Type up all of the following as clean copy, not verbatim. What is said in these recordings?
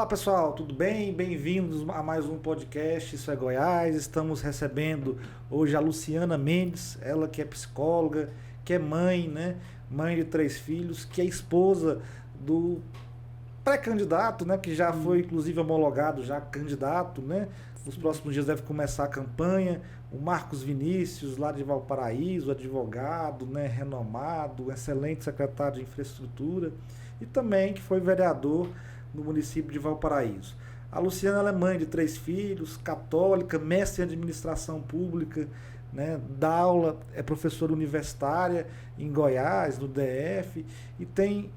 Olá pessoal, tudo bem? Bem-vindos a mais um podcast, Isso é Goiás. Estamos recebendo hoje a Luciana Mendes, ela que é psicóloga, que é mãe, né? Mãe de 3 filhos, que é esposa do pré-candidato, né? Que já foi inclusive homologado, já candidato, né? Nos próximos dias deve começar a campanha. O Marcos Vinícius, lá de Valparaíso, advogado, né? Renomado, excelente secretário de infraestrutura e também que foi vereador no município de Valparaíso. A Luciana ela é mãe de 3 filhos, católica, mestre em administração pública, né, dá aula, é professora universitária em Goiás, no DF,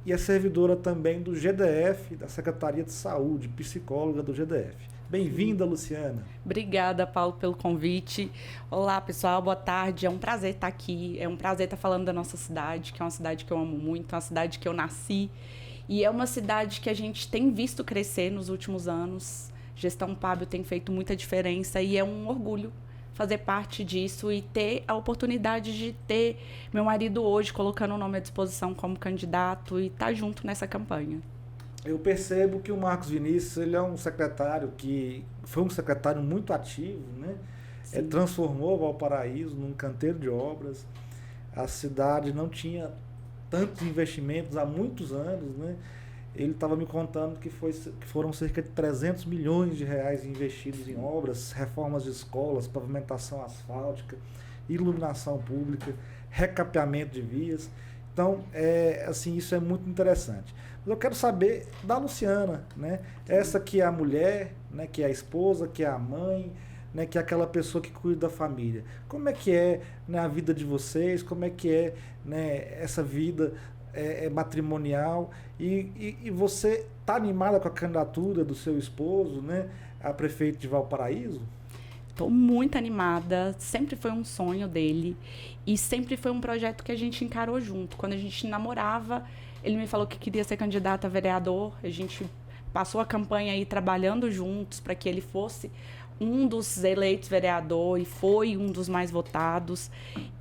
e é servidora também do GDF, da Secretaria de Saúde, psicóloga do GDF. Bem-vinda, Luciana. Obrigada, Paulo, pelo convite. Olá, pessoal, boa tarde. É um prazer estar aqui, é um prazer estar falando da nossa cidade, que é uma cidade que eu amo muito, uma cidade que eu nasci. E é uma cidade que a gente tem visto crescer nos últimos anos. Gestão Pábio tem feito muita diferença e é um orgulho fazer parte disso e ter a oportunidade de ter meu marido hoje colocando o nome à disposição como candidato e estar junto nessa campanha. Eu percebo que o Marcos Vinícius ele é um secretário que foi um secretário muito ativo, né? Transformou Valparaíso num canteiro de obras. A cidade não tinha tantos investimentos há muitos anos, né? Ele estava me contando que foram cerca de 300 milhões de reais investidos em obras, reformas de escolas, pavimentação asfáltica, iluminação pública, recapeamento de vias. Então, assim, isso é muito interessante. Mas eu quero saber da Luciana, né? Essa que é a mulher, né? Que é a esposa, que é a mãe, né, que é aquela pessoa que cuida da família. Como é que é, né, a vida de vocês? Como é que é, né, essa vida matrimonial? E você está animada com a candidatura do seu esposo, né, a prefeito de Valparaíso? Estou muito animada, sempre foi um sonho dele e sempre foi um projeto que a gente encarou junto. Quando a gente namorava, ele me falou que queria ser candidato a vereador, a gente passou a campanha aí trabalhando juntos para que ele fosse um dos eleitos vereador e foi um dos mais votados.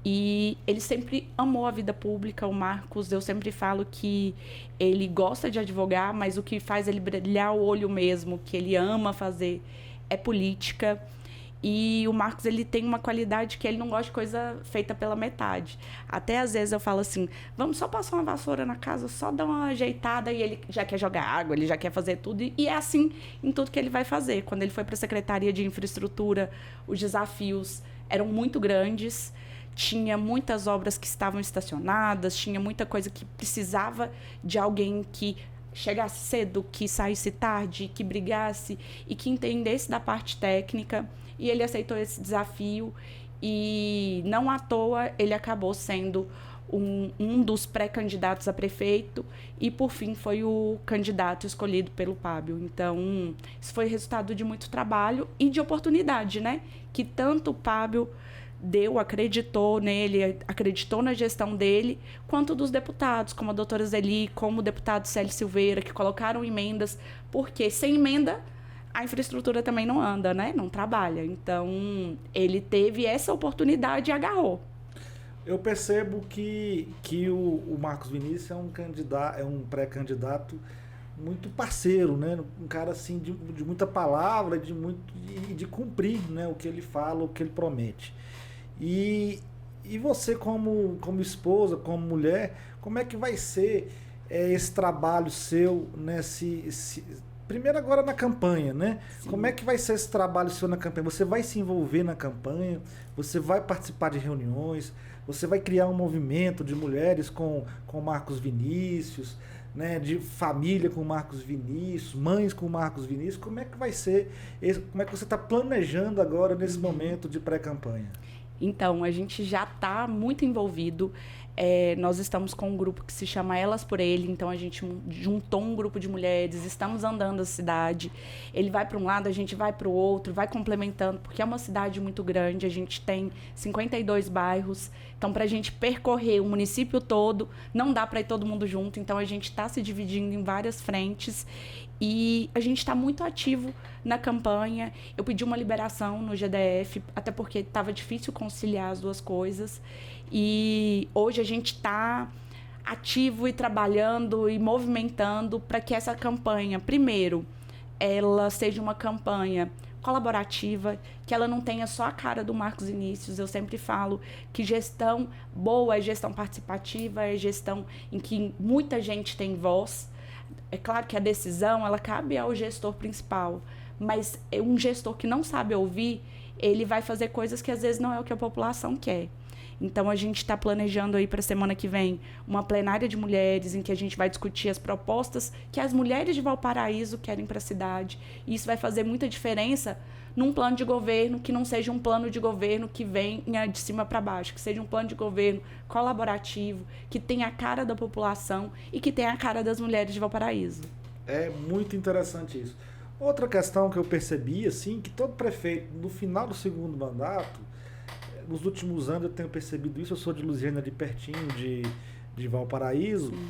E ele sempre amou a vida pública. O Marcos, eu sempre falo que ele gosta de advogar, mas o que faz ele brilhar o olho mesmo, que ele ama fazer, é política. E o Marcos, ele tem uma qualidade que ele não gosta de coisa feita pela metade. Até às vezes eu falo assim, vamos só passar uma vassoura na casa, só dar uma ajeitada, e ele já quer jogar água, ele já quer fazer tudo. E é assim em tudo que ele vai fazer. Quando ele foi para a Secretaria de Infraestrutura, os desafios eram muito grandes. Tinha muitas obras que estavam estacionadas, tinha muita coisa que precisava de alguém que chegasse cedo, que saísse tarde, que brigasse e que entendesse da parte técnica. E ele aceitou esse desafio e não à toa ele acabou sendo um dos pré-candidatos a prefeito e por fim foi o candidato escolhido pelo Pábio. Então isso foi resultado de muito trabalho e de oportunidade, né? Que tanto o Pábio acreditou nele, acreditou na gestão dele, quanto dos deputados, como a doutora Zeli, como o deputado Célio Silveira, que colocaram emendas, porque sem emenda a infraestrutura também não anda, né? Não trabalha. Então, ele teve essa oportunidade e agarrou. Eu percebo que o Marcos Vinícius é um pré-candidato muito parceiro, né? Um cara assim de muita palavra, de cumprir, né, o que ele fala, o que ele promete. E você como esposa, como mulher, como é que vai ser esse trabalho seu, né? Primeiro agora na campanha, né? Sim. Como é que vai ser esse trabalho seu na campanha? Você vai se envolver na campanha? Você vai participar de reuniões? Você vai criar um movimento de mulheres com Marcos Vinícius, né? De família com Marcos Vinícius, mães com Marcos Vinícius? Como é que vai ser? Como é que você está planejando agora nesse momento de pré-campanha? Então, a gente já está muito envolvido. Nós estamos com um grupo que se chama Elas por Ele, então a gente juntou um grupo de mulheres, estamos andando a cidade. Ele vai para um lado, a gente vai para o outro, vai complementando, porque é uma cidade muito grande, a gente tem 52 bairros, então para a gente percorrer o município todo, não dá para ir todo mundo junto, então a gente está se dividindo em várias frentes e a gente está muito ativo na campanha. Eu pedi uma liberação no GDF, até porque estava difícil conciliar as duas coisas, e hoje a gente está ativo e trabalhando e movimentando para que essa campanha, primeiro, ela seja uma campanha colaborativa, que ela não tenha só a cara do Marcos Vinícius. Eu sempre falo que gestão boa é gestão participativa, é gestão em que muita gente tem voz. É claro que a decisão, ela cabe ao gestor principal, mas um gestor que não sabe ouvir, ele vai fazer coisas que às vezes não é o que a população quer. Então, a gente está planejando aí para a semana que vem uma plenária de mulheres em que a gente vai discutir as propostas que as mulheres de Valparaíso querem para a cidade. E isso vai fazer muita diferença num plano de governo que não seja um plano de governo que venha de cima para baixo, que seja um plano de governo colaborativo, que tenha a cara da população e que tenha a cara das mulheres de Valparaíso. É muito interessante isso. Outra questão que eu percebi, assim, que todo prefeito, no final do segundo mandato, nos últimos anos eu tenho percebido isso, eu sou de Lusiânia, de pertinho, de Valparaíso. Sim.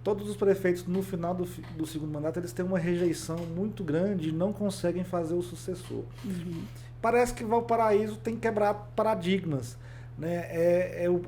Todos os prefeitos, no final do segundo mandato, eles têm uma rejeição muito grande e não conseguem fazer o sucessor. Uhum. Parece que Valparaíso tem que quebrar paradigmas. Né?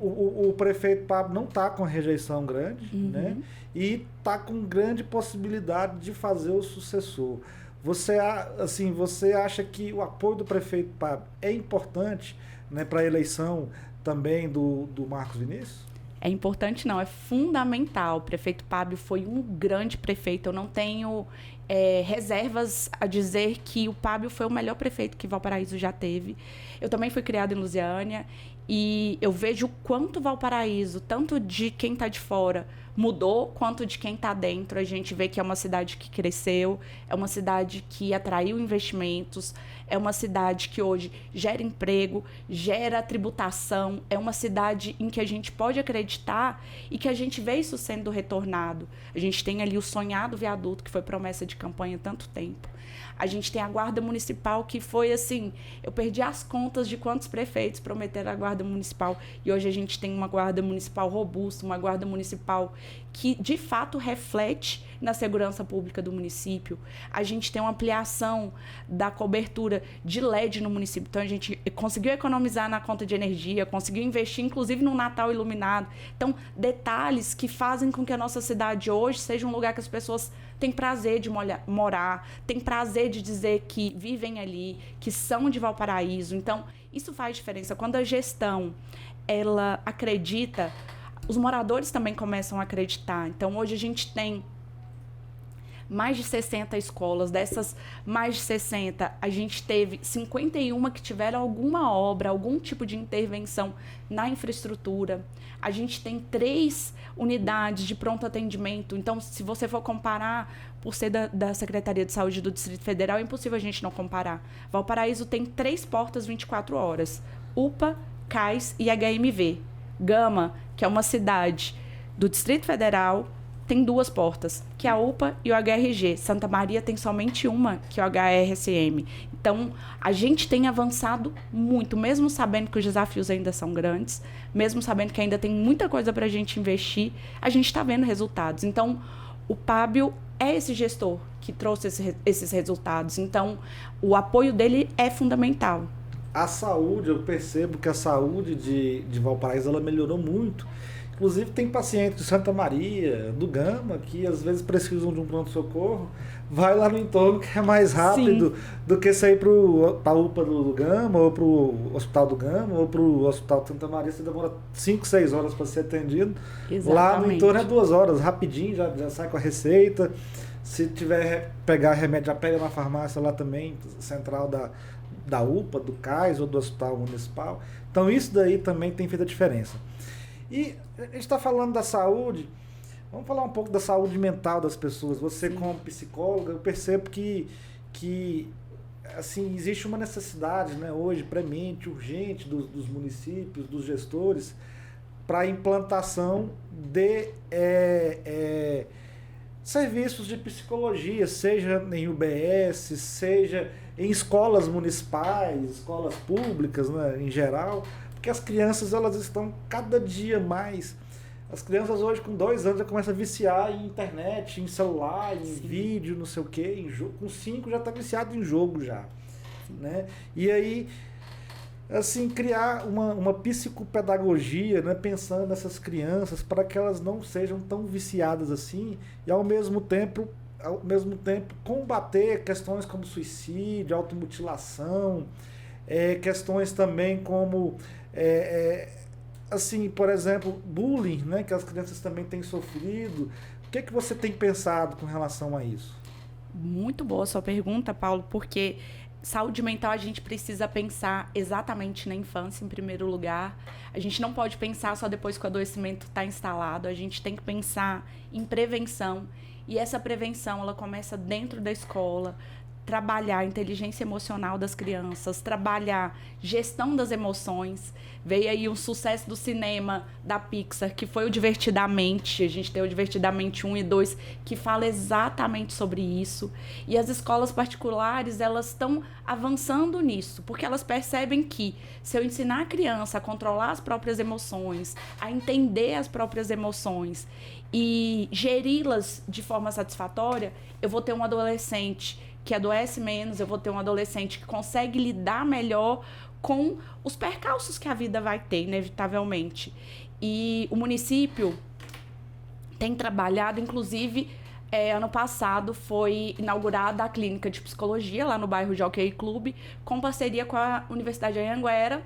O prefeito Pablo não está com rejeição grande, uhum, né? E está com grande possibilidade de fazer o sucessor. Você acha que o apoio do prefeito Pablo é importante, né, para a eleição também do Marcos Vinícius? É importante não, é fundamental. O prefeito Pablo foi um grande prefeito. Eu não tenho reservas a dizer que o Pablo foi o melhor prefeito que Valparaíso já teve. Eu também fui criada em Lusiânia e eu vejo o quanto Valparaíso, tanto de quem está de fora, mudou, quanto de quem está dentro. A gente vê que é uma cidade que cresceu, é uma cidade que atraiu investimentos, é uma cidade que hoje gera emprego, gera tributação, é uma cidade em que a gente pode acreditar e que a gente vê isso sendo retornado. A gente tem ali o sonhado viaduto, que foi promessa de campanha há tanto tempo. A gente tem a Guarda Municipal, que foi assim, eu perdi as contas de quantos prefeitos prometeram a Guarda Municipal. E hoje a gente tem uma Guarda Municipal robusta, uma Guarda Municipal que, de fato, reflete na segurança pública do município. A gente tem uma ampliação da cobertura de LED no município. Então, a gente conseguiu economizar na conta de energia, conseguiu investir, inclusive, no Natal iluminado. Então, detalhes que fazem com que a nossa cidade hoje seja um lugar que as pessoas têm prazer de morar, têm prazer de dizer que vivem ali, que são de Valparaíso. Então, isso faz diferença. Quando a gestão ela acredita, os moradores também começam a acreditar. Então, hoje a gente tem mais de 60 escolas. Dessas mais de 60, a gente teve 51 que tiveram alguma obra, algum tipo de intervenção na infraestrutura. A gente tem 3 unidades de pronto atendimento. Então, se você for comparar, por ser da Secretaria de Saúde do Distrito Federal, é impossível a gente não comparar. Valparaíso tem 3 portas 24 horas. UPA, CAIS e HMV. Gama, que é uma cidade do Distrito Federal, tem 2 portas, que é a UPA e o HRG. Santa Maria tem somente uma, que é o HRSM. Então, a gente tem avançado muito, mesmo sabendo que os desafios ainda são grandes, mesmo sabendo que ainda tem muita coisa para a gente investir, a gente está vendo resultados. Então, o Pablo é esse gestor que trouxe esses resultados. Então, o apoio dele é fundamental. A saúde, eu percebo que a saúde de Valparaíso ela melhorou muito. Inclusive tem pacientes de Santa Maria, do Gama, que às vezes precisam de um pronto-socorro, vai lá no entorno que é mais rápido. Sim. Do que sair para a UPA do Gama, ou para o Hospital do Gama, ou para o Hospital de Santa Maria, você demora 5, 6 horas para ser atendido. Exatamente. Lá no entorno é 2 horas, rapidinho, já sai com a receita. Se tiver pegar remédio, já pega na farmácia lá também, central da UPA, do CAIS ou do Hospital Municipal. Então isso daí também tem feito a diferença. E a gente está falando da saúde, vamos falar um pouco da saúde mental das pessoas. Você, sim, como psicóloga, eu percebo que assim, existe uma necessidade, né, hoje, premente, urgente dos municípios, dos gestores, para a implantação de serviços de psicologia, seja em UBS, seja em escolas municipais, escolas públicas, né, em geral. Porque as crianças, elas estão cada dia mais... As crianças hoje com 2 anos já começam a viciar em internet, em celular, em, sim, vídeo, não sei o quê, em jogo. Com 5 já está viciado em jogo já. Né? E aí, assim, criar uma psicopedagogia, né, pensando nessas crianças para que elas não sejam tão viciadas assim e, ao mesmo tempo, ao mesmo tempo, combater questões como suicídio, automutilação, questões também como, assim, por exemplo, bullying, né, que as crianças também têm sofrido. O que é que você tem pensado com relação a isso? Muito boa a sua pergunta, Paulo, porque saúde mental a gente precisa pensar exatamente na infância, em primeiro lugar. A gente não pode pensar só depois que o adoecimento está instalado. A gente tem que pensar em prevenção. E essa prevenção, ela começa dentro da escola. Trabalhar a inteligência emocional das crianças, trabalhar gestão das emoções. Veio aí um sucesso do cinema da Pixar, que foi o Divertidamente. A gente tem o Divertidamente 1 e 2, que fala exatamente sobre isso. E as escolas particulares, elas estão avançando nisso, porque elas percebem que se eu ensinar a criança a controlar as próprias emoções, a entender as próprias emoções e geri-las de forma satisfatória, eu vou ter um adolescente que adoece menos, eu vou ter um adolescente que consegue lidar melhor com os percalços que a vida vai ter, inevitavelmente. E o município tem trabalhado, inclusive, ano passado foi inaugurada a clínica de psicologia lá no bairro Jockey Club, com parceria com a Universidade de Anhanguera,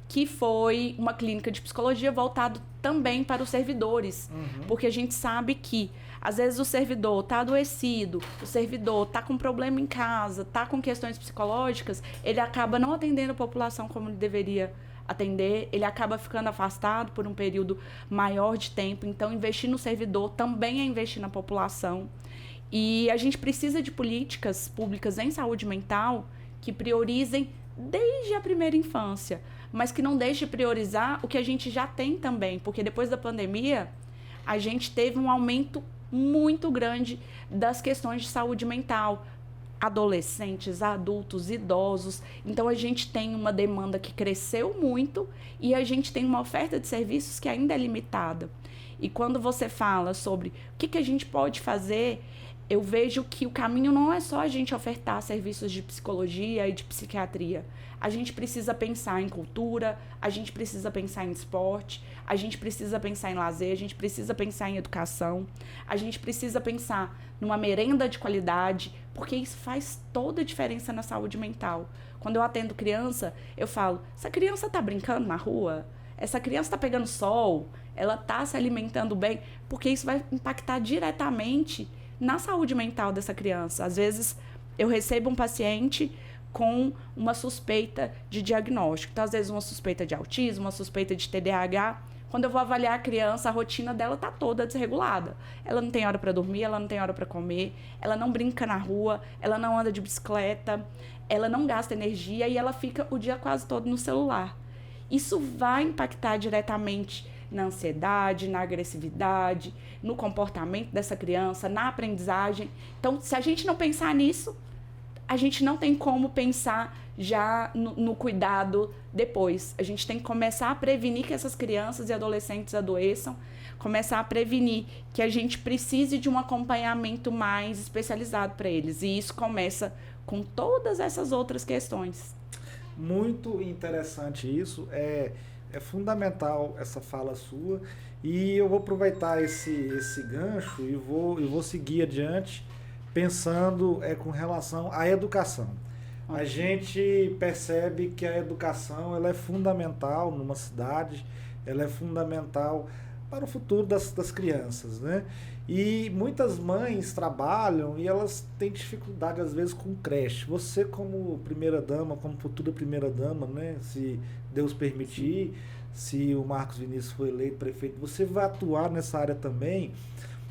que foi uma clínica de psicologia voltado também para os servidores, porque a gente sabe que às vezes o servidor está adoecido, o servidor está com problema em casa, está com questões psicológicas, ele acaba não atendendo a população como ele deveria atender, ele acaba ficando afastado por um período maior de tempo. Então, investir no servidor também é investir na população. E a gente precisa de políticas públicas em saúde mental que priorizem desde a primeira infância, mas que não deixe de priorizar o que a gente já tem também, porque depois da pandemia, a gente teve um aumento muito grande das questões de saúde mental, adolescentes, adultos, idosos. Então a gente tem uma demanda que cresceu muito e a gente tem uma oferta de serviços que ainda é limitada. E quando você fala sobre o que a gente pode fazer, eu vejo que o caminho não é só a gente ofertar serviços de psicologia e de psiquiatria. A gente precisa pensar em cultura, a gente precisa pensar em esporte, a gente precisa pensar em lazer, a gente precisa pensar em educação, a gente precisa pensar numa merenda de qualidade, porque isso faz toda a diferença na saúde mental. Quando eu atendo criança, eu falo, essa criança está brincando na rua? Essa criança está pegando sol? Ela está se alimentando bem? Porque isso vai impactar diretamente na saúde mental dessa criança. Às vezes, eu recebo um paciente com uma suspeita de diagnóstico. Então, às vezes, uma suspeita de autismo, uma suspeita de TDAH. Quando eu vou avaliar a criança, a rotina dela está toda desregulada. Ela não tem hora para dormir, ela não tem hora para comer, ela não brinca na rua, ela não anda de bicicleta, ela não gasta energia e ela fica o dia quase todo no celular. Isso vai impactar diretamente na ansiedade, na agressividade, no comportamento dessa criança, na aprendizagem. Então, se a gente não pensar nisso, a gente não tem como pensar já no cuidado depois. A gente tem que começar a prevenir que essas crianças e adolescentes adoeçam, começar a prevenir que a gente precise de um acompanhamento mais especializado para eles. E isso começa com todas essas outras questões. Muito interessante isso. É fundamental essa fala sua. E eu vou aproveitar esse gancho e vou seguir adiante pensando com relação à educação. A gente percebe que a educação ela é fundamental numa cidade, ela é fundamental para o futuro das crianças, né? E muitas mães trabalham e elas têm dificuldade às vezes com creche. Você como primeira-dama, como futura primeira-dama, né? Se Deus permitir, se o Marcos Vinícius for eleito prefeito, você vai atuar nessa área também,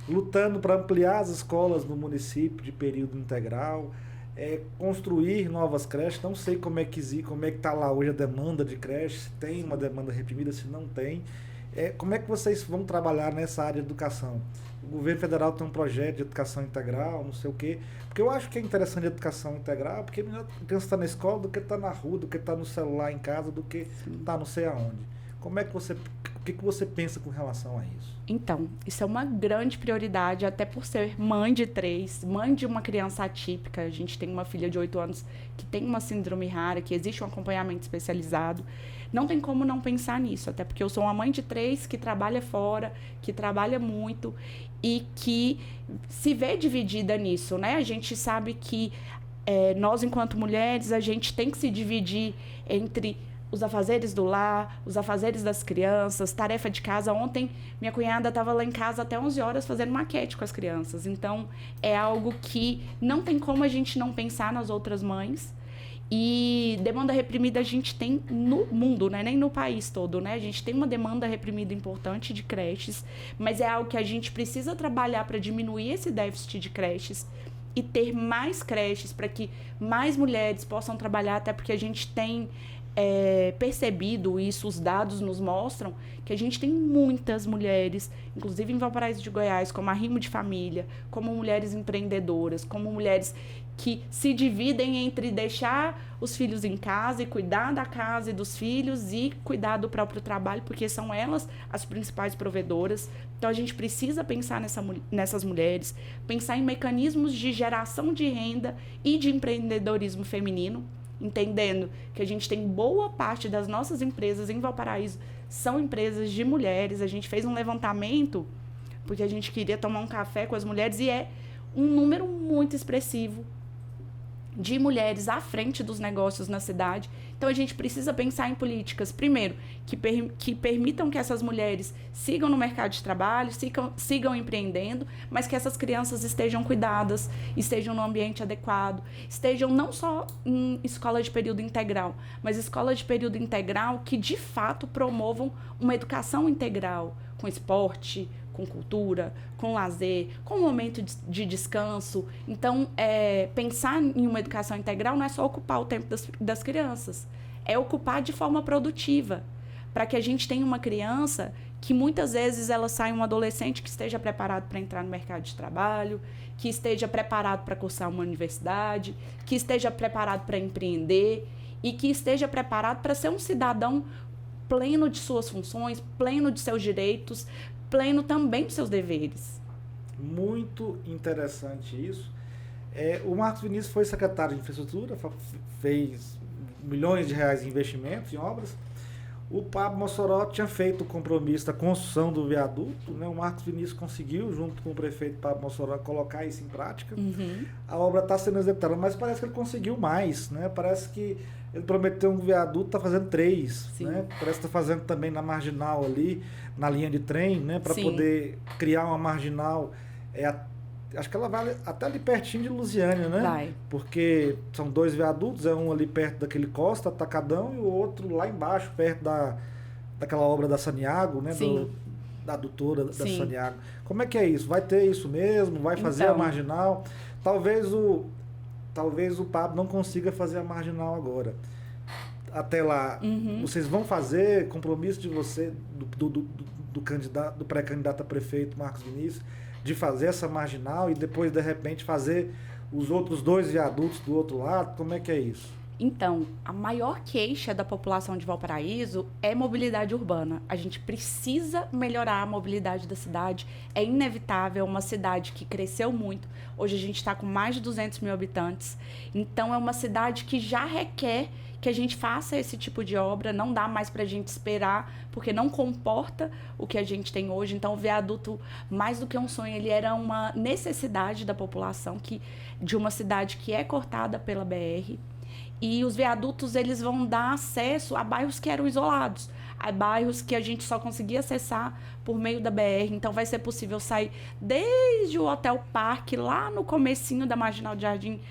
lutando para ampliar as escolas no município de período integral, construir novas creches. Não sei como é que está lá hoje a demanda de creche, se tem uma demanda reprimida, se não tem. Como é que vocês vão trabalhar nessa área de educação? O governo federal tem um projeto de educação integral, não sei o quê. Porque eu acho que é interessante a educação integral, porque melhor a criança está na escola do que está na rua, do que está no celular em casa, do que está não sei aonde. O que você pensa com relação a isso? Então, isso é uma grande prioridade, até por ser mãe de 3, mãe de uma criança atípica. A gente tem uma filha de 8 anos que tem uma síndrome rara, que existe um acompanhamento especializado. Não tem como não pensar nisso, até porque eu sou uma mãe de 3 que trabalha fora, que trabalha muito e que se vê dividida nisso, né? A gente sabe que nós, enquanto mulheres, a gente tem que se dividir entre os afazeres do lar, os afazeres das crianças, tarefa de casa. Ontem, minha cunhada estava lá em casa até 11 horas fazendo maquete com as crianças. Então, é algo que não tem como a gente não pensar nas outras mães. E demanda reprimida a gente tem no mundo, né? Nem no país todo, né? A gente tem uma demanda reprimida importante de creches, mas é algo que a gente precisa trabalhar para diminuir esse déficit de creches e ter mais creches para que mais mulheres possam trabalhar, até porque a gente tem percebido isso, os dados nos mostram que a gente tem muitas mulheres, inclusive em Valparaíso de Goiás, como arrimo de família, como mulheres empreendedoras, como mulheres que se dividem entre deixar os filhos em casa e cuidar da casa e dos filhos e cuidar do próprio trabalho, porque são elas as principais provedoras. Então, a gente precisa pensar nessas mulheres, pensar em mecanismos de geração de renda e de empreendedorismo feminino, entendendo que a gente tem boa parte das nossas empresas em Valparaíso são empresas de mulheres. A gente fez um levantamento porque a gente queria tomar um café com as mulheres e é um número muito expressivo de mulheres à frente dos negócios na cidade. Então, a gente precisa pensar em políticas, primeiro, que permitam que essas mulheres sigam no mercado de trabalho, sigam empreendendo, mas que essas crianças estejam cuidadas, estejam no ambiente adequado, estejam não só em escola de período integral, mas escola de período integral que, de fato, promovam uma educação integral, com esporte, com cultura, com lazer, com um momento de descanso. Então, pensar em uma educação integral não é só ocupar o tempo das crianças, é ocupar de forma produtiva, para que a gente tenha uma criança que muitas vezes ela sai um adolescente que esteja preparado para entrar no mercado de trabalho, que esteja preparado para cursar uma universidade, que esteja preparado para empreender e que esteja preparado para ser um cidadão pleno de suas funções, pleno de seus direitos, pleno também dos seus deveres. Muito interessante isso. O Marcos Vinícius foi secretário de infraestrutura, fez milhões de reais em investimentos, em obras. O Pablo Mossoró tinha feito o compromisso da construção do viaduto, né? O Marcos Vinícius conseguiu, junto com o prefeito Pablo Mossoró, colocar isso em prática. Uhum. A obra está sendo executada, mas parece que ele conseguiu mais, né? Parece que ele prometeu um viaduto, está fazendo 3, né? Parece que está fazendo também na marginal ali, na linha de trem, né? Para poder criar uma marginal. Acho que ela vai até ali pertinho de Lusiânia, né? Vai. Porque são 2 viadutos, um ali perto daquele Costa, Atacadão, e o outro lá embaixo, perto daquela obra da Saniago, né? Da adutora da Saniago. Como é que é isso? Vai ter isso mesmo? Vai fazer a marginal? Talvez o Pablo não consiga fazer a marginal agora. Até lá, vocês vão fazer compromisso de você, do pré-candidato a prefeito Marcos Vinícius, de fazer essa marginal e depois, de repente, fazer os outros 2 viadutos do outro lado? Como é que é isso? Então, a maior queixa da população de Valparaíso é mobilidade urbana. A gente precisa melhorar a mobilidade da cidade. É inevitável, uma cidade que cresceu muito. Hoje a gente está com mais de 200 mil habitantes. Então, é uma cidade que já requer que a gente faça esse tipo de obra. Não dá mais para a gente esperar, porque não comporta o que a gente tem hoje. Então, o viaduto, mais do que um sonho, ele era uma necessidade da população, de uma cidade que é cortada pela BR. E os viadutos, eles vão dar acesso a bairros que eram isolados, a bairros que a gente só conseguia acessar por meio da BR. Então, vai ser possível sair desde o Hotel Parque, lá no comecinho da Marginal de Jardim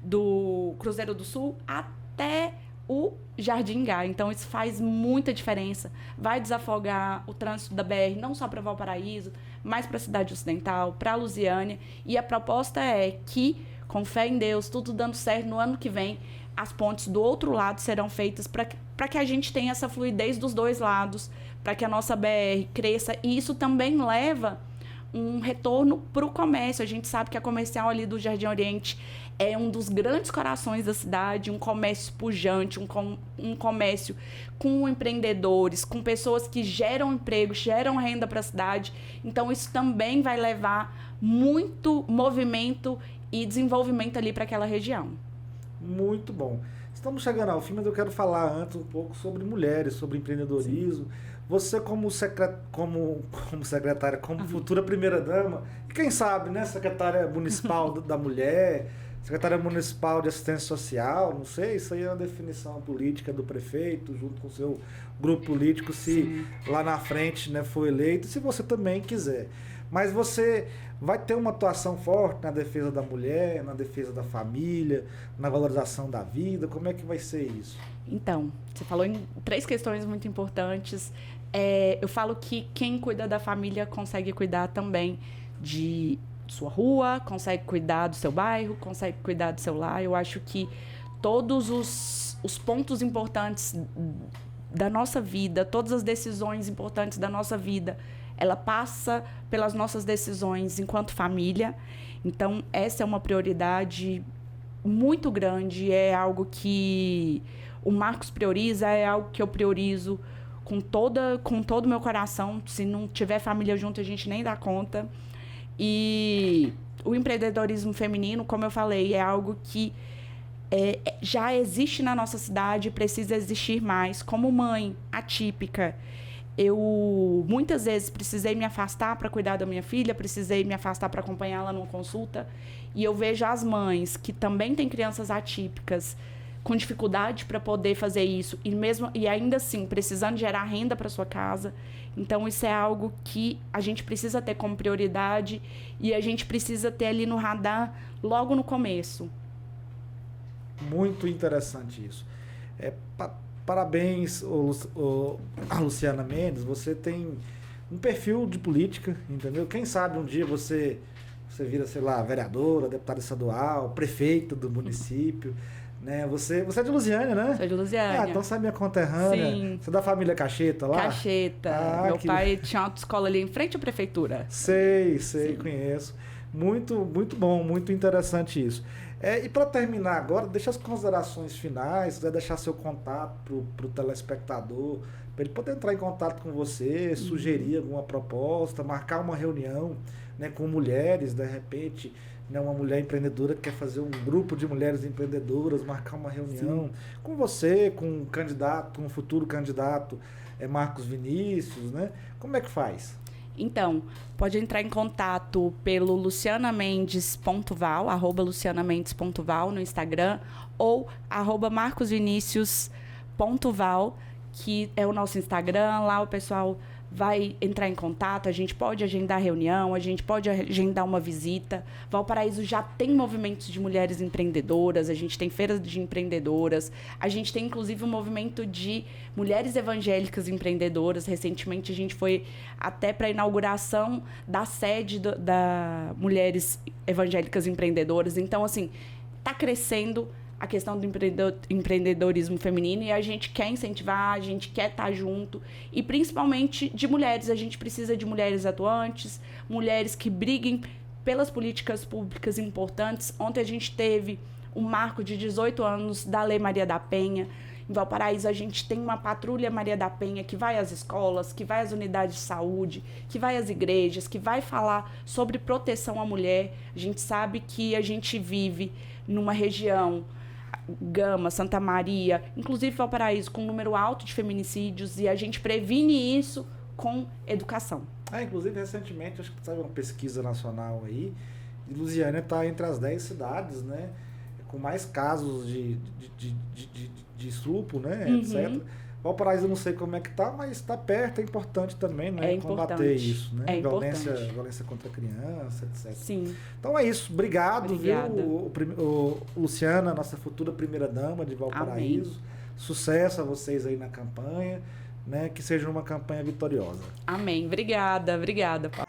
do Cruzeiro do Sul, até o Jardim Gá. Então, isso faz muita diferença. Vai desafogar o trânsito da BR, não só para Valparaíso, mas para a Cidade Ocidental, para Lusiânia. E a proposta é que, com fé em Deus, tudo dando certo, no ano que vem, as pontes do outro lado serão feitas para que a gente tenha essa fluidez dos 2 lados, para que a nossa BR cresça. E isso também leva um retorno para o comércio. A gente sabe que a comercial ali do Jardim Oriente é um dos grandes corações da cidade, um comércio pujante, um comércio com empreendedores, com pessoas que geram emprego, geram renda para a cidade. Então, isso também vai levar muito movimento e desenvolvimento ali para aquela região. Muito bom. Estamos chegando ao fim, mas eu quero falar antes um pouco sobre mulheres, sobre empreendedorismo. Sim. Você como secretária, como futura primeira-dama, e quem sabe, né, secretária municipal da mulher, secretária municipal de assistência social, não sei, isso aí é uma definição política do prefeito, junto com o seu grupo político, se Sim. lá na frente, né, for eleito, se você também quiser. Mas você vai ter uma atuação forte na defesa da mulher, na defesa da família, na valorização da vida. Como é que vai ser isso? Então, você falou em 3 questões muito importantes. Eu falo que quem cuida da família consegue cuidar também de sua rua, consegue cuidar do seu bairro, consegue cuidar do seu lar. Eu acho que todos os pontos importantes da nossa vida, todas as decisões importantes da nossa vida, ela passa pelas nossas decisões enquanto família. Então, essa é uma prioridade muito grande, é algo que o Marcos prioriza, é algo que eu priorizo com todo o meu coração. Se não tiver família junto, a gente nem dá conta. E o empreendedorismo feminino, como eu falei, é algo que já existe na nossa cidade e precisa existir mais. Como mãe atípica, eu muitas vezes precisei me afastar para cuidar da minha filha, precisei me afastar para acompanhá-la numa consulta, e eu vejo as mães que também têm crianças atípicas com dificuldade para poder fazer isso e ainda assim precisando gerar renda para sua casa. Então isso é algo que a gente precisa ter como prioridade e a gente precisa ter ali no radar logo no começo. Muito interessante isso. Parabéns, a Luciana Mendes, você tem um perfil de política, entendeu? Quem sabe um dia você vira, sei lá, vereadora, deputada estadual, prefeita do município, né? Você é de Lusiânia, né? Sou de Lusiânia. Então você é minha conterrânea. Sim. Você é da família Cacheta lá? Cacheta. Meu pai tinha uma autoescola ali em frente à prefeitura. Sei, conheço. Muito, muito bom, muito interessante isso. E para terminar agora, deixa as considerações finais, se quiser deixar seu contato para o telespectador, para ele poder entrar em contato com você, sugerir alguma proposta, marcar uma reunião, né, com mulheres, de repente, né, uma mulher empreendedora que quer fazer um grupo de mulheres empreendedoras, marcar uma reunião com você, com um candidato, um futuro candidato, Marcos Vinícius, né? Como é que faz? Então, pode entrar em contato pelo lucianamendes.val, @lucianamendes.val no Instagram, ou @marcosvinicius.val, que é o nosso Instagram. Lá o pessoal vai entrar em contato, a gente pode agendar reunião, a gente pode agendar uma visita. Valparaíso já tem movimentos de mulheres empreendedoras, a gente tem feiras de empreendedoras, a gente tem inclusive um movimento de mulheres evangélicas empreendedoras. Recentemente a gente foi até para a inauguração da sede da Mulheres Evangélicas Empreendedoras. Então, assim, está crescendo a questão do empreendedorismo feminino e a gente quer incentivar, a gente quer estar junto, e principalmente de mulheres. A gente precisa de mulheres atuantes, mulheres que briguem pelas políticas públicas importantes. Ontem a gente teve um marco de 18 anos da Lei Maria da Penha. Em Valparaíso a gente tem uma patrulha Maria da Penha que vai às escolas, que vai às unidades de saúde, que vai às igrejas, que vai falar sobre proteção à mulher. A gente sabe que a gente vive numa região, Gama, Santa Maria, inclusive Valparaíso, com um número alto de feminicídios, e a gente previne isso com educação. Inclusive, recentemente, acho que saiu uma pesquisa nacional aí, e Lusiânia está entre as 10 cidades, né, com mais casos de estupro, né, etc. Valparaíso eu não sei como é que tá, mas está perto, é importante também, né? Combater isso, né? Violência contra a criança, etc. Sim. Então é isso. Obrigado, viu, Luciana, nossa futura primeira-dama de Valparaíso. Amém. Sucesso a vocês aí na campanha, né? Que seja uma campanha vitoriosa. Amém. Obrigada, Paulo.